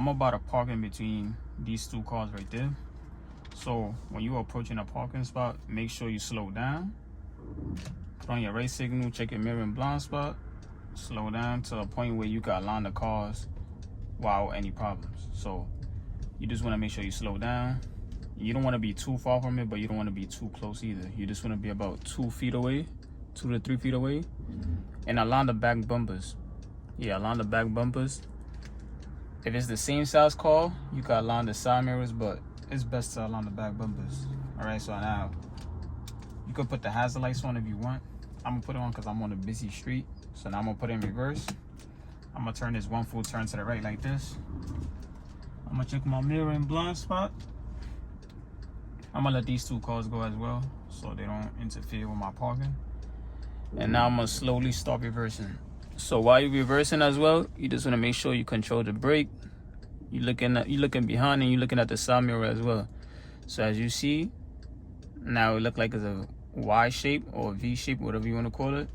I'm about to park in between these two cars right there. So when you're approaching a parking spot, make sure you slow down. Put on your right signal, check your mirror and blind spot. Slow down to a point where you can align the cars without any problems. So you just want to make sure you slow down. You don't want to be too far from it, but you don't want to be too close either. You just want to be about 2 feet away, 2 to 3 feet away. And align the back bumpers. Yeah, align the back bumpers. If it's the same size car, you can align the side mirrors, but it's best to align the back bumpers. All right, so now you could put the hazard lights on if you want. I'm gonna put it on because I'm on a busy street. So now I'm gonna put it in reverse. I'm gonna turn this one full turn to the right like this. I'm gonna check my mirror and blind spot. I'm gonna let these two cars go as well so they don't interfere with my parking. And now I'm gonna slowly start reversing. So while you're reversing as well, you just wanna make sure you control the brake. You're looking behind and you're looking at the side mirror as well. So as you see, now it looks like it's a Y shape or a V shape, whatever you wanna call it.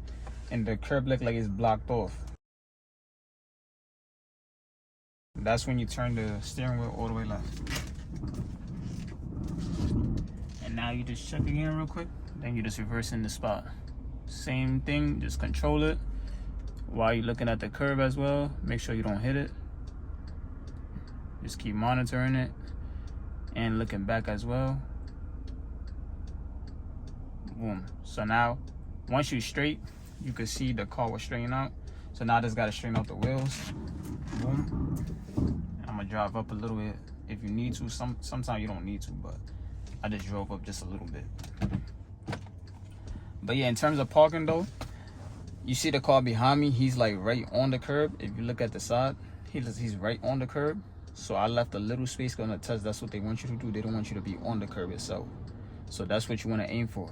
And the curb look like it's blocked off. That's when you turn the steering wheel all the way left. And now you just check again real quick. Then you just reverse in the spot. Same thing, just control it. While you're looking at the curb as well, make sure you don't hit it. Just keep monitoring it and looking back as well. Boom. So now, once you're straight, you can see the car will straighten out. So now I just gotta straighten out the wheels. Boom. I'm gonna drive up a little bit if you need to. Sometimes you don't need to, but I just drove up just a little bit. But yeah, in terms of parking though, you see the car behind me, he's like right on the curb. If you look at the side, he's right on the curb. So I left a little space on the test. That's what they want you to do. They don't want you to be on the curb itself. So that's what you want to aim for.